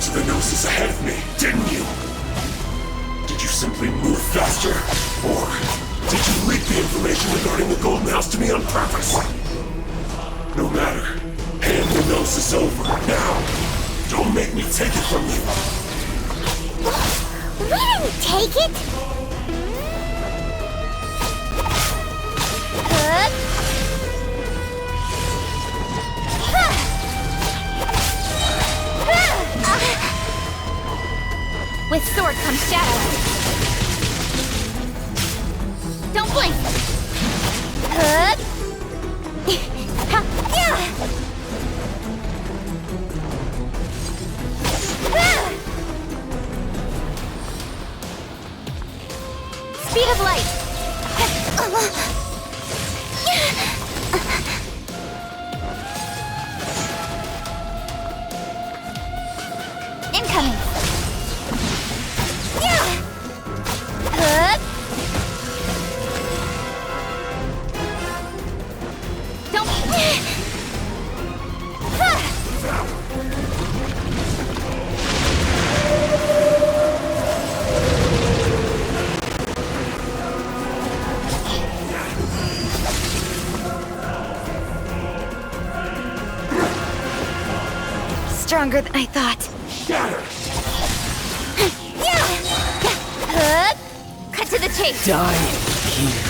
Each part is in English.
to the gnosis ahead of me, didn't you? Did you simply move faster? Or did you leak the information regarding the Golden House to me on purpose? No matter. Hand the gnosis over, now. Don't make me take it from you. We didn't take it! With sword comes shadow. Don't blink! Speed of light! Incoming! Don't... Stronger than I thought. Shatter! Cut to the chase. Die here.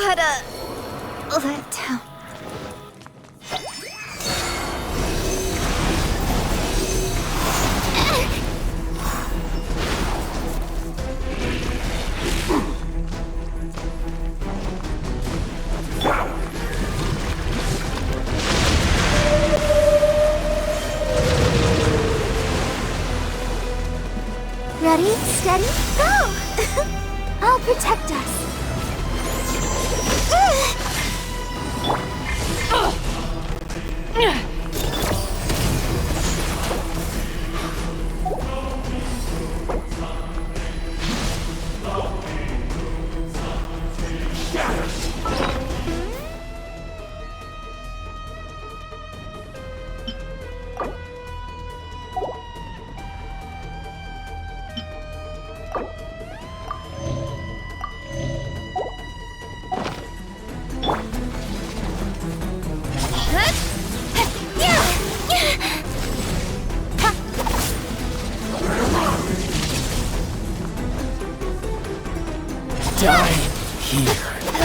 What a letdown. Ready, steady, go! I'll protect us. Die here.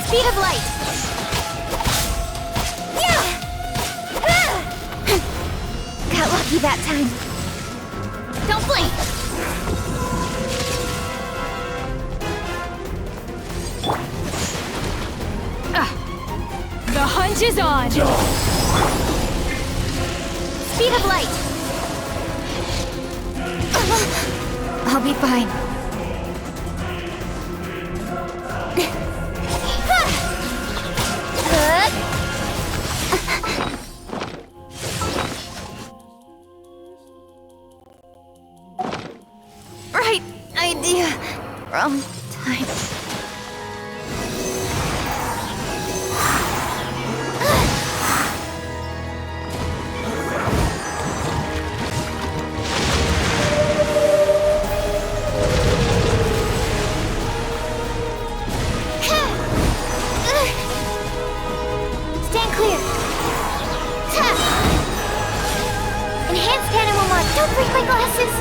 Speed of light. Got lucky that time. Don't blink. The hunt is on! Speed of light! I'll be fine. Right idea. Wrong time. Don't break my glasses!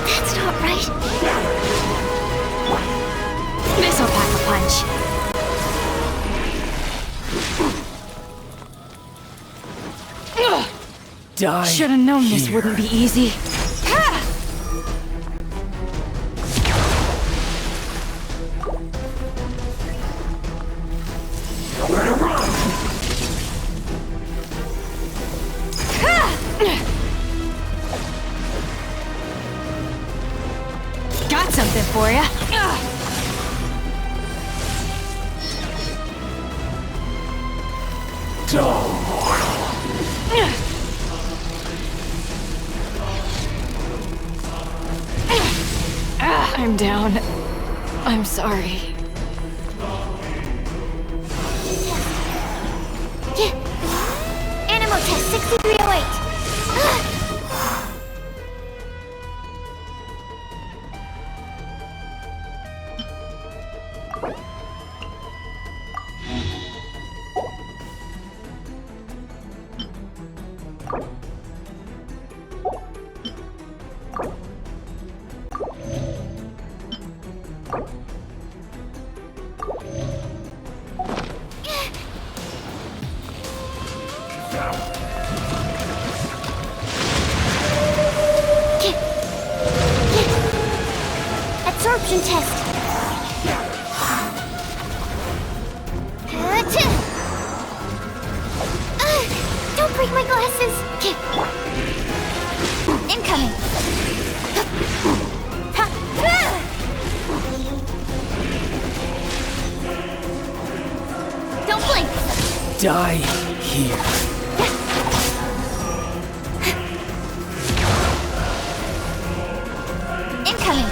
That's not right. This'll pack a punch. Die. Should have known here. this wouldn't be easy. something for ya. I'm down. I'm sorry. Animal test 6308. Absorption test. Don't break my glasses. Incoming. Don't blink. Die here. Incoming.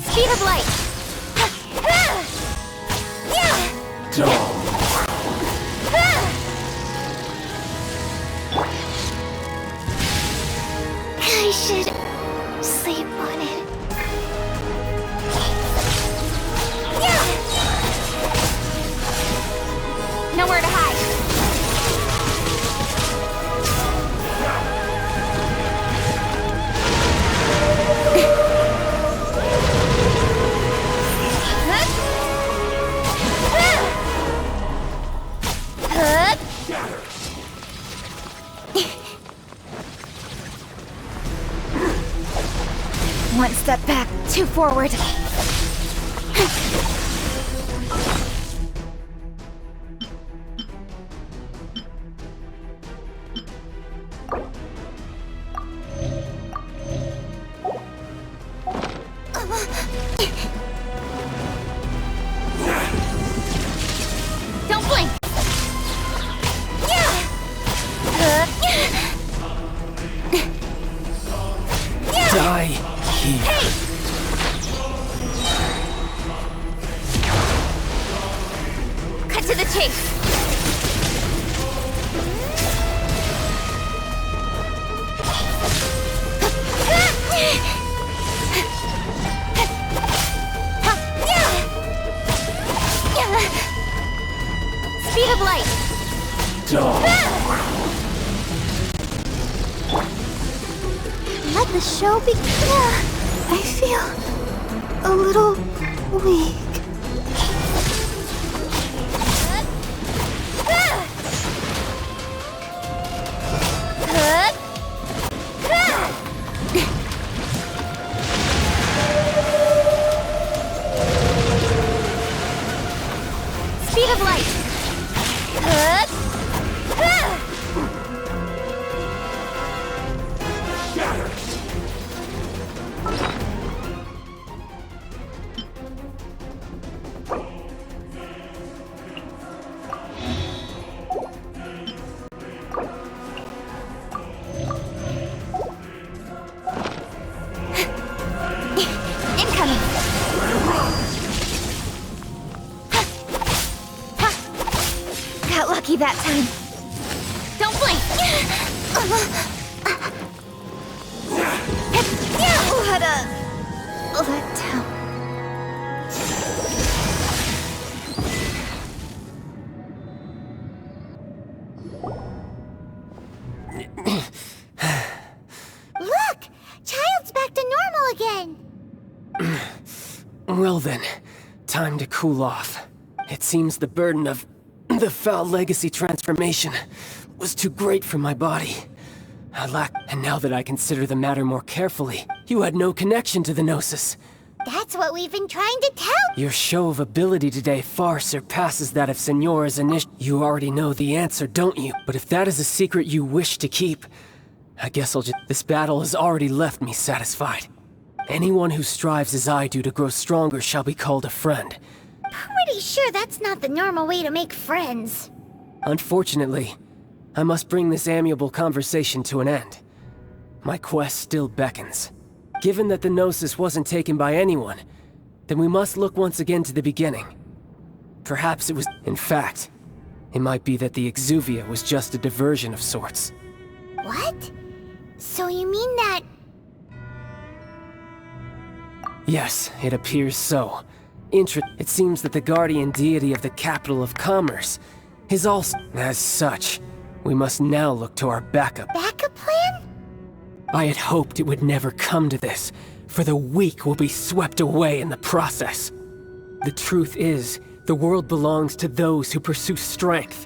Speed of light. I should sleep on it. Nowhere to hide. One step back, two forward. Don't blink. Die here. Cut to the chase. Speed of light. Let the show begin. I feel a little weak. Speed of light. Incoming. Got lucky that time. Don't blink. What a letdown. Look! Child's back to normal again! Well then, time to cool off. It seems the burden of the foul legacy transformation was too great for my body. And now that I consider the matter more carefully, you had no connection to the Gnosis. That's what we've been trying to tell. Your show of ability today far surpasses that of Senora's initial. You already know the answer, don't you? But if that is a secret you wish to keep, I guess I'll just... This battle has already left me satisfied. Anyone who strives as I do to grow stronger shall be called a friend. Pretty sure that's not the normal way to make friends. Unfortunately, I must bring this amiable conversation to an end. My quest still beckons. Given that the Gnosis wasn't taken by anyone, then we must look once again to the beginning. Perhaps it was... In fact, it might be that the Exuvia was just a diversion of sorts. What? So you mean that... Yes, it appears so. It seems that the guardian deity of the capital of commerce is also... As such, we must now look to our backup. Backup plan? I had hoped it would never come to this, for the weak will be swept away in the process. The truth is, the world belongs to those who pursue strength.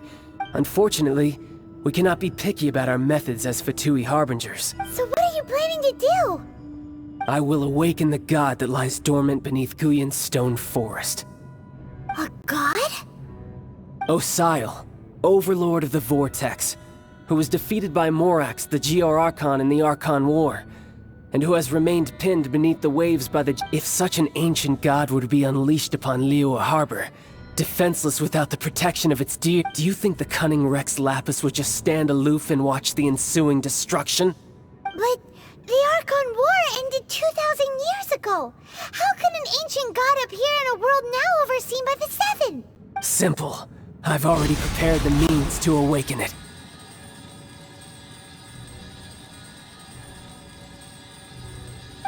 Unfortunately, we cannot be picky about our methods as Fatui Harbingers. So what are you planning to do? I will awaken the god that lies dormant beneath Guyon's stone forest. A god? Osial, overlord of the Vortex, who was defeated by Morax, the GR Archon in the Archon War, and who has remained pinned beneath the waves by the... If such an ancient god were to be unleashed upon Liyue Harbor, defenseless without the protection of its do you think the cunning Rex Lapis would just stand aloof and watch the ensuing destruction? But the Archon War ended 2,000 years ago. How can an ancient god appear in a world now overseen by the Seven? Simple. I've already prepared the means to awaken it.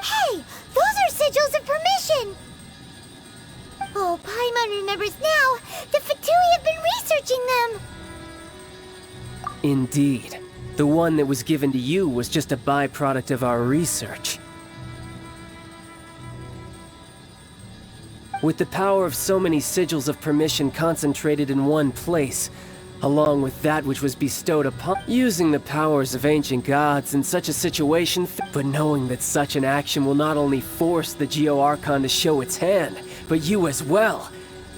Hey! Those are sigils of permission! Oh, Paimon remembers now! The Fatui have been researching them! Indeed. The one that was given to you was just a byproduct of our research. With the power of so many sigils of permission concentrated in one place, along with that which was bestowed upon... Using the powers of ancient gods in such a situation, but knowing that such an action will not only force the Geo Archon to show its hand, but you as well,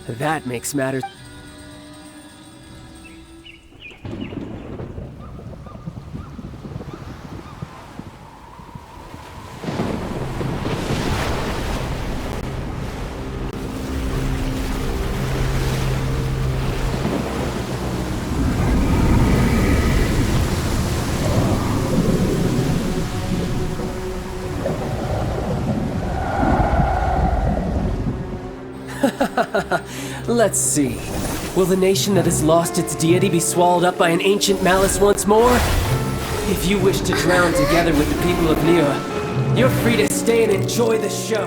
that makes matters... Let's see. Will the nation that has lost its deity be swallowed up by an ancient malice once more? If you wish to drown together with the people of Liyue, you're free to stay and enjoy the show.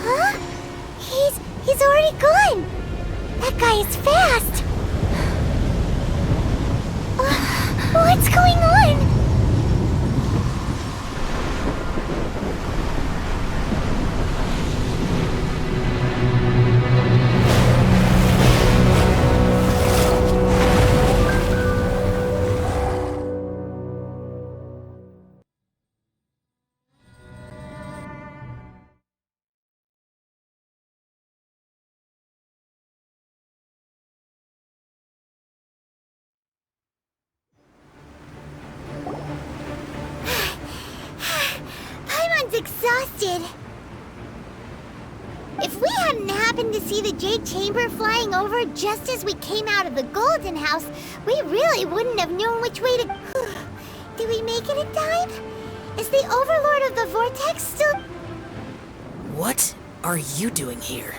Huh? He's already gone! That guy is fast! What's going on? Exhausted. If we hadn't happened to see the Jade Chamber flying over just as we came out of the Golden House, we really wouldn't have known which way to... Did we make it in time? Is the Overlord of the Vortex still... What are you doing here?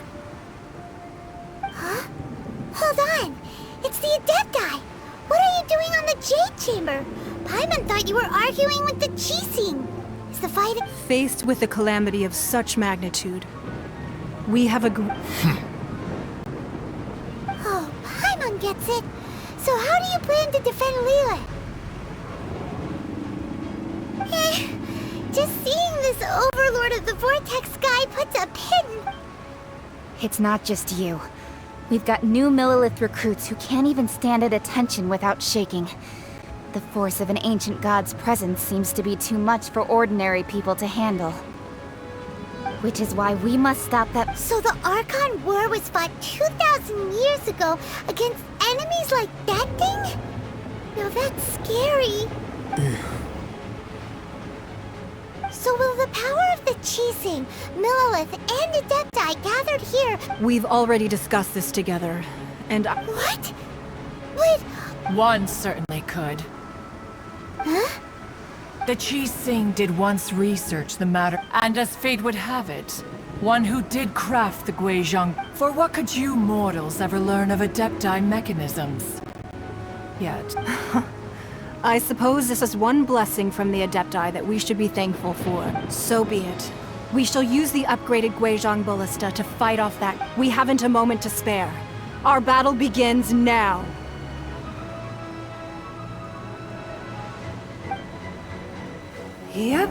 Huh? Hold on. It's the Adepti. What are you doing on the Jade Chamber? Paimon thought you were arguing with the Chising. Is the fight... Faced with a calamity of such magnitude, we have Oh, Paimon gets it. So how do you plan to defend Liyue? Just seeing this Overlord of the Vortex guy puts a pin... It's not just you. We've got new Millilith recruits who can't even stand at attention without shaking. The force of an ancient god's presence seems to be too much for ordinary people to handle. Which is why we must stop that. So the Archon War was fought 2,000 years ago against enemies like that thing? Now that's scary. So will the power of the Chising, Millelith, and Adepti gathered here... We've already discussed this together, and What? Wait... One certainly could. Huh? The Chising did once research the matter, and as fate would have it, one who did craft the Guizhong. For what could you mortals ever learn of Adepti mechanisms? Yet. I suppose this is one blessing from the Adepti that we should be thankful for. So be it. We shall use the upgraded Guizhong Ballista to fight off that. We haven't a moment to spare. Our battle begins now. Yep.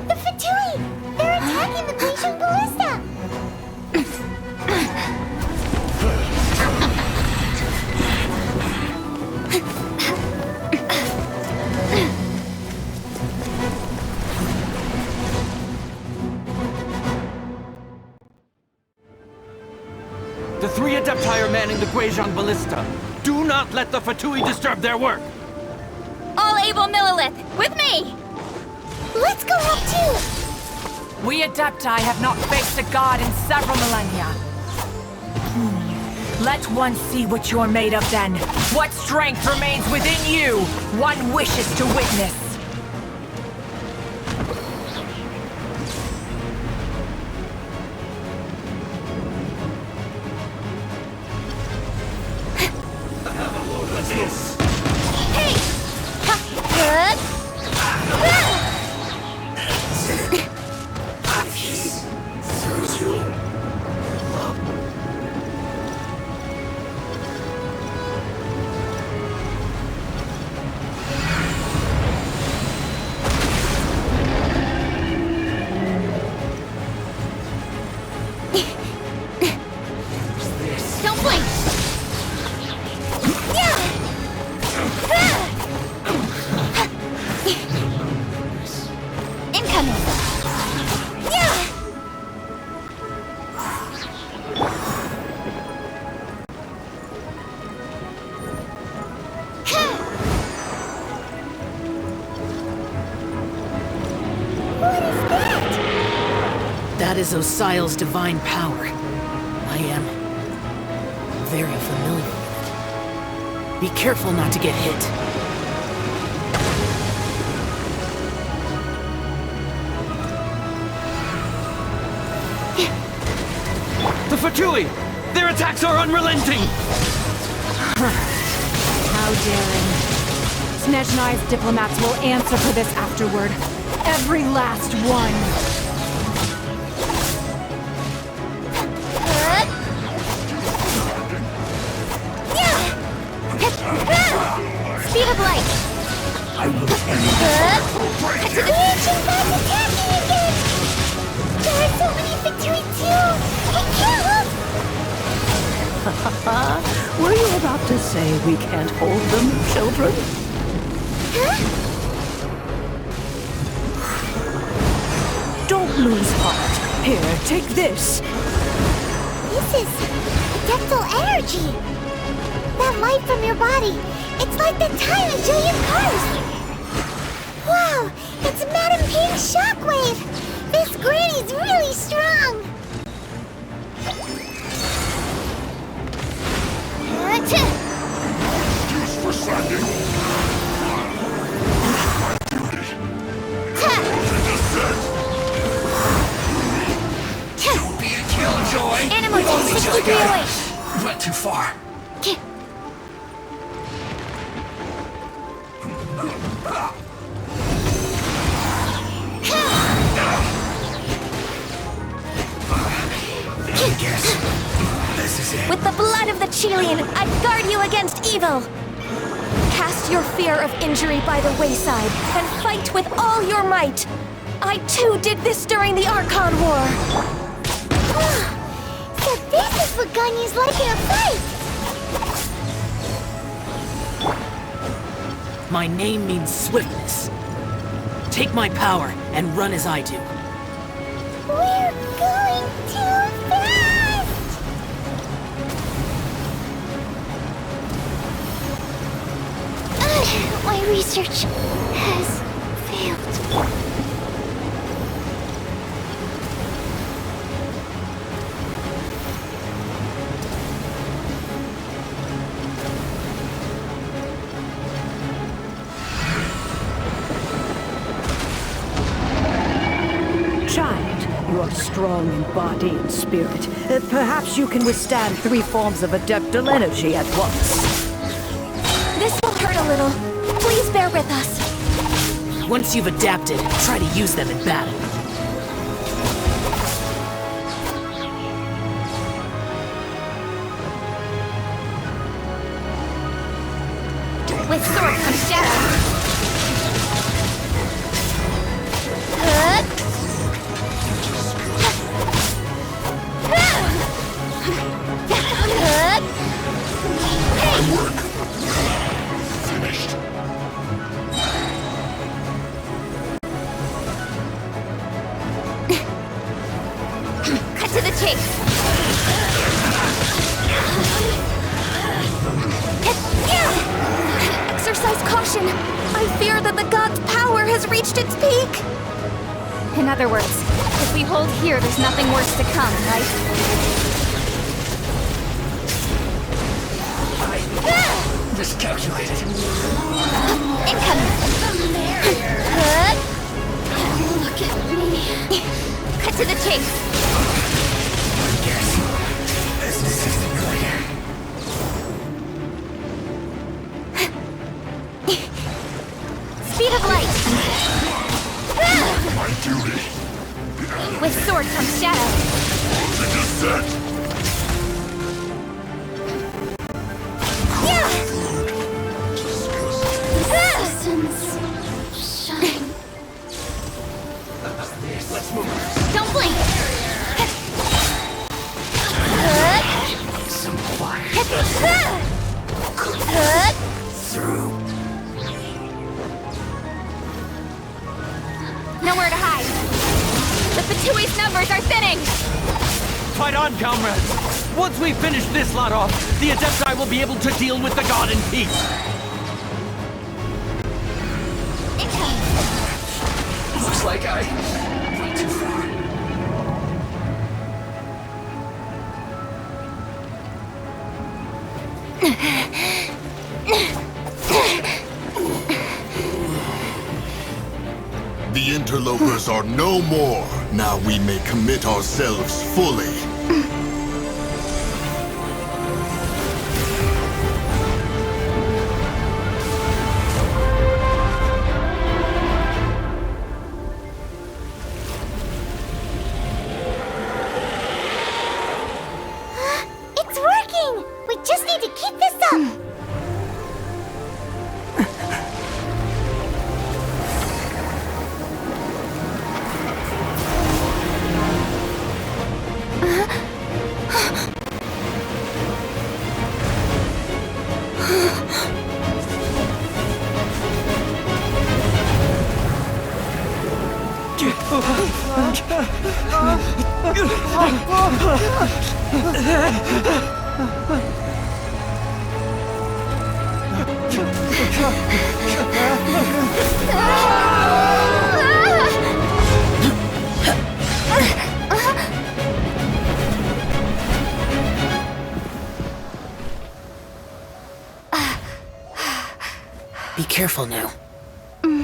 The Fatui! They're attacking the Genshin Ballista! The three Adepti are manning the Guizhong Ballista. Do not let the Fatui disturb their work! All able Millelith, with me! Let's go help too! We Adepti have not faced a god in several millennia. Let one see what you're made of then. What strength remains within you, one wishes to witness. Don't blink! Incoming! That is Osial's divine power. I am very familiar with it. Be careful not to get hit. The Fatui! Their attacks are unrelenting! How daring. Snezhnai's diplomats will answer for this afterward. Every last one. Speed of light! The ancient god's attacking again! There are so many Fatui too! I can't! Were you about to say we can't hold them, children? Huh? Don't lose heart. Here, take this. This is adeptal energy! That light from your body, it's like the time until you curse! Wow, it's Madame Ping's shockwave! This granny's really strong! 60 away. Went too far. This is it. With the blood of the Chilean, I guard you against evil. Cast your fear of injury by the wayside and fight with all your might. I too did this during the Archon War. So this is what Ganyu's like in a fight! My name means swiftness. Take my power and run as I do. We're going too fast! My research has failed. Child, you are strong in body and spirit. Perhaps you can withstand 3 forms of adeptal energy at once. This will hurt a little. Please bear with us. Once you've adapted, try to use them in battle. With sword comes shadow. Finished. Cut to the chase. Exercise caution. I fear that the god's power has reached its peak. In other words, if we hold here, there's nothing worse to come, right? Miscalculated. Incoming. Look at me. Cut to the chase. Yes. This is something good. Speed of light. My duty. With sword comes shadow. The descent. Let's move. Don't blink. Some fire. Through. Nowhere to hide. The Fatui's numbers are thinning. Fight on, comrades! Once we finish this lot off, the Adepti will be able to deal with the god in peace. Looks like I went too far. The interlopers are no more. Now we may commit ourselves fully. It's working! We just need to keep this up! Be careful now.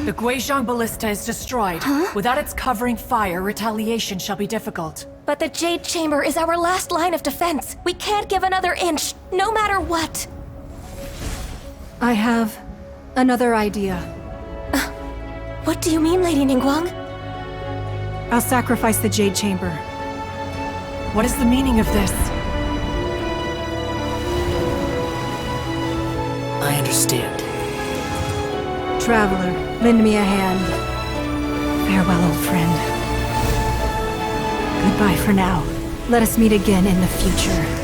The Guizhong Ballista is destroyed. Without its covering fire, retaliation shall be difficult. But the Jade Chamber is our last line of defense. We can't give another inch, no matter what. I have another idea. What do you mean, Lady Ningguang? I'll sacrifice the Jade Chamber. What is the meaning of this? I understand. Traveler, lend me a hand. Farewell, old friend. Goodbye for now. Let us meet again in the future.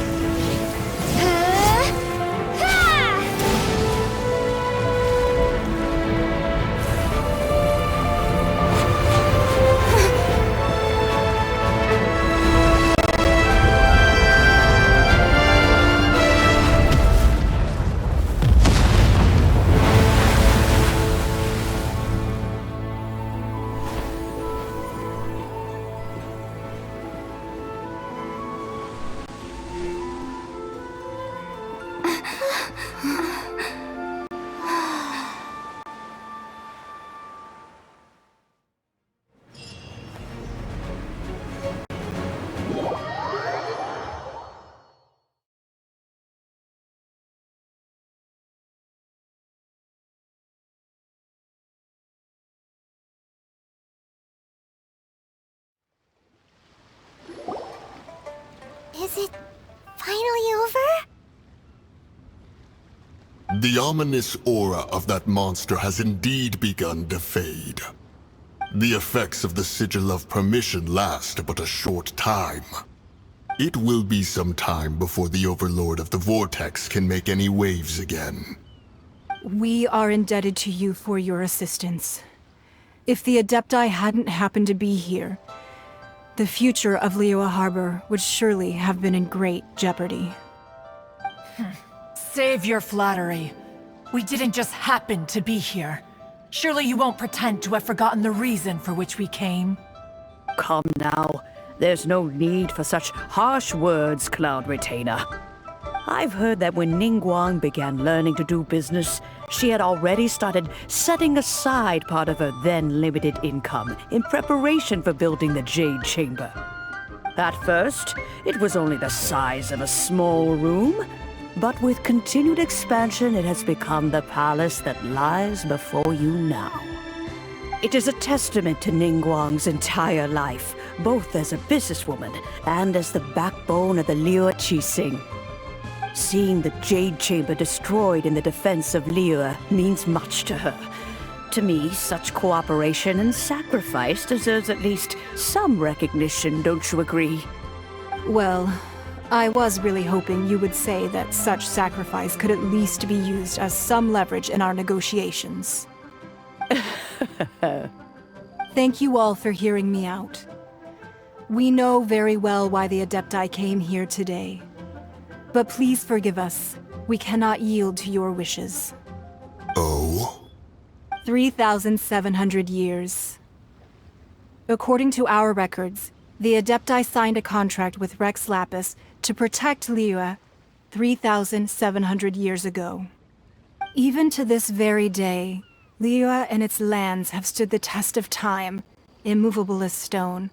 Is it finally over? The ominous aura of that monster has indeed begun to fade. The effects of the Sigil of Permission last but a short time. It will be some time before the Overlord of the Vortex can make any waves again. We are indebted to you for your assistance. If the Adepti hadn't happened to be here, the future of Liyue Harbor would surely have been in great jeopardy. Save your flattery. We didn't just happen to be here. Surely you won't pretend to have forgotten the reason for which we came. Come now. There's no need for such harsh words, Cloud Retainer. I've heard that when Ningguang began learning to do business, she had already started setting aside part of her then limited income in preparation for building the Jade Chamber. At first, it was only the size of a small room, but with continued expansion, it has become the palace that lies before you now. It is a testament to Ningguang's entire life, both as a businesswoman and as the backbone of the Liyue Qixing. Seeing the Jade Chamber destroyed in the defense of Liyue means much to her. To me, such cooperation and sacrifice deserves at least some recognition, don't you agree? Well, I was really hoping you would say that such sacrifice could at least be used as some leverage in our negotiations. Thank you all for hearing me out. We know very well why the Adepti came here today. But please forgive us. We cannot yield to your wishes. Oh? 3,700 years. According to our records, the Adepti signed a contract with Rex Lapis to protect Liyue 3,700 years ago. Even to this very day, Liyue and its lands have stood the test of time, immovable as stone,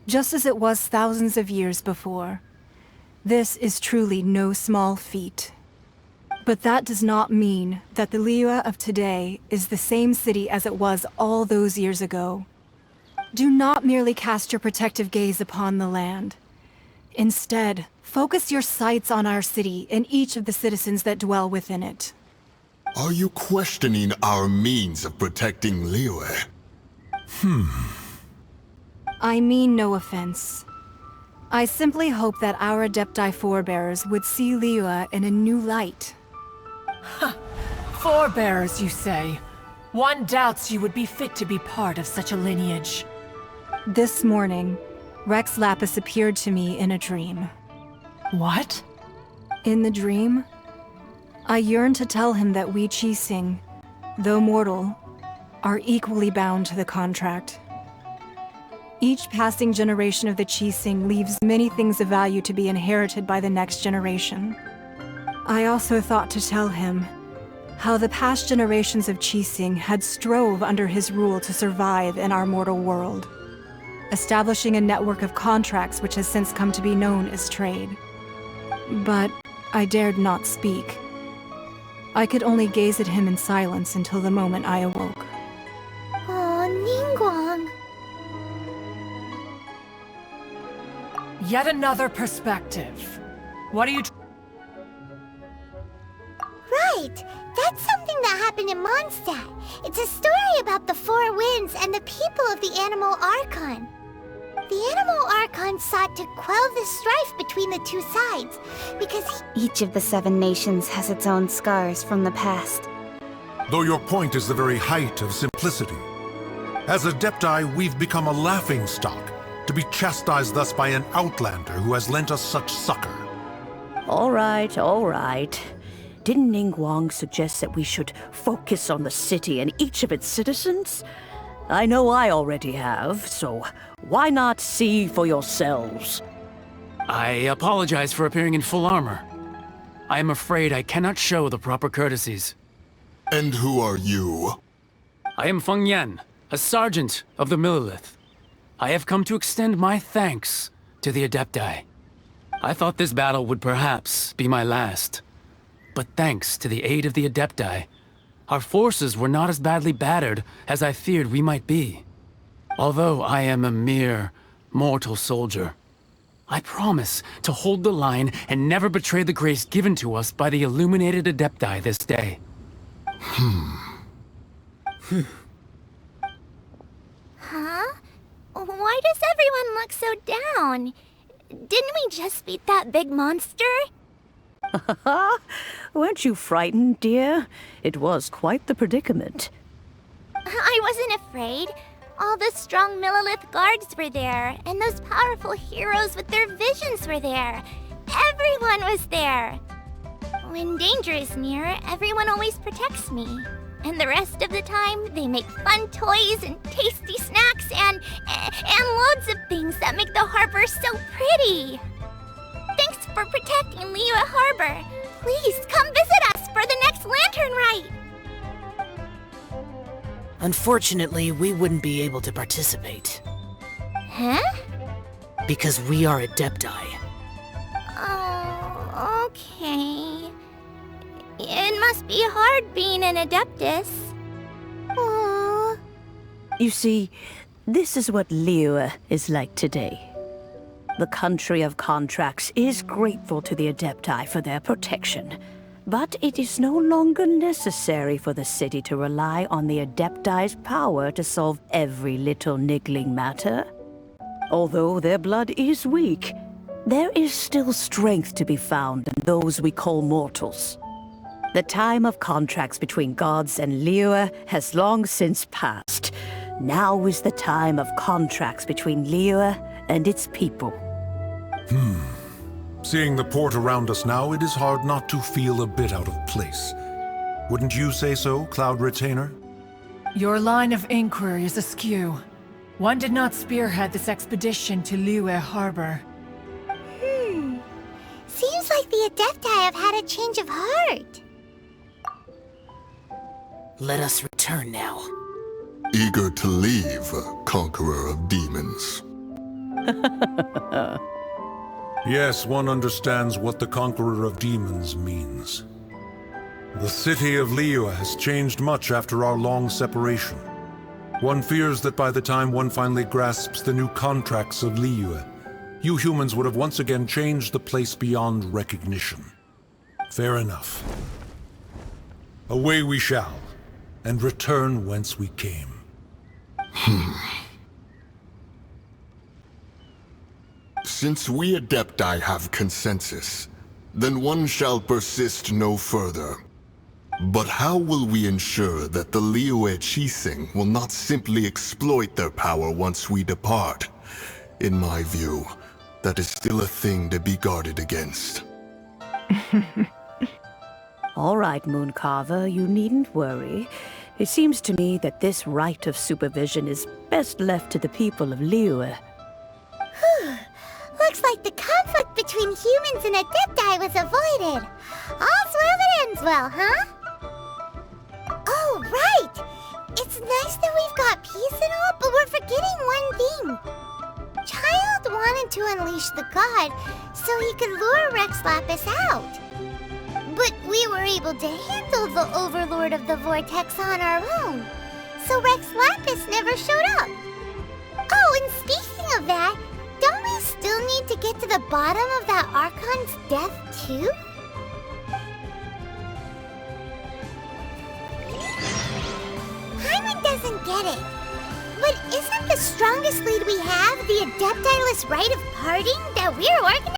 just as it was thousands of years before. This is truly no small feat. But that does not mean that the Liyue of today is the same city as it was all those years ago. Do not merely cast your protective gaze upon the land. Instead, focus your sights on our city and each of the citizens that dwell within it. Are you questioning our means of protecting Liyue? I mean no offense. I simply hope that our Adepti forebears would see Liyue in a new light. Forebears, you say? One doubts you would be fit to be part of such a lineage. This morning, Rex Lapis appeared to me in a dream. What? In the dream, I yearned to tell him that we Qixing, though mortal, are equally bound to the contract. Each passing generation of the Qixing leaves many things of value to be inherited by the next generation. I also thought to tell him How the past generations of Qixing had strove under his rule to survive in our mortal world, establishing a network of contracts which has since come to be known as trade. But I dared not speak. I could only gaze at him in silence until the moment I awoke. Oh, Ningguang. Yet another perspective. What are you... Right! That's something that happened in Mondstadt. It's a story about the Four Winds and the people of the Animal Archon. The Animal Archon sought to quell the strife between the two sides, because Each of the 7 nations has its own scars from the past. Though your point is the very height of simplicity. As Adepti, we've become a laughingstock, to be chastised thus by an outlander who has lent us such succor. All right, all right. Didn't Ningguang suggest that we should focus on the city and each of its citizens? I know I already have, so why not see for yourselves? I apologize for appearing in full armor. I am afraid I cannot show the proper courtesies. And who are you? I am Feng Yan, a sergeant of the Millilith. I have come to extend my thanks to the Adepti. I thought this battle would perhaps be my last. But thanks to the aid of the Adepti, our forces were not as badly battered as I feared we might be. Although I am a mere mortal soldier, I promise to hold the line and never betray the grace given to us by the illuminated Adepti this day. Huh? Why does everyone look so down? Didn't we just beat that big monster? Weren't you frightened, dear? It was quite the predicament. I wasn't afraid. All the strong Millilith guards were there, and those powerful heroes with their visions were there. Everyone was there. When danger is near, everyone always protects me. And the rest of the time, they make fun toys and tasty snacks and loads of things that make the harbor so pretty. Thanks for protecting Liyue Harbor. Please come visit us for the next lantern rite. Unfortunately, we wouldn't be able to participate. Huh? Because we are Adepti. Oh, okay. It must be hard being an Adeptus. Aww. You see, this is what Liyue is like today. The country of contracts is grateful to the Adepti for their protection, but it is no longer necessary for the city to rely on the Adepti's power to solve every little niggling matter. Although their blood is weak, there is still strength to be found in those we call mortals. The time of contracts between gods and Liyue has long since passed. Now is the time of contracts between Liyue and its people. Seeing the port around us now, it is hard not to feel a bit out of place. Wouldn't you say so, Cloud Retainer? Your line of inquiry is askew. One did not spearhead this expedition to Liyue Harbor. Seems like the Adepti have had a change of heart. Let us return now. Eager to leave, Conqueror of Demons. Yes, one understands what the Conqueror of Demons means. The city of Liyue has changed much after our long separation. One fears that by the time one finally grasps the new contracts of Liyue, you humans would have once again changed the place beyond recognition. Fair enough. Away we shall, and return whence we came. Since we Adepti have consensus, then one shall persist no further. But how will we ensure that the Liyue Qixing will not simply exploit their power once we depart? In my view, that is still a thing to be guarded against. All right, Mooncarver, you needn't worry. It seems to me that this right of supervision is best left to the people of Liyue. Looks like the conflict between humans and Adepti was avoided. All's well that ends well, huh? It's nice that we've got peace and all, but we're forgetting one thing. Child wanted to unleash the god so he could lure Rex Lapis out. But we were able to handle the Overlord of the Vortex on our own, so Rex Lapis never showed up. Oh, and speaking of that, don't we still need to get to the bottom of that Archon's death too? Paimon doesn't get it. But isn't the strongest lead we have the Adeptiless rite of parting that we're organizing?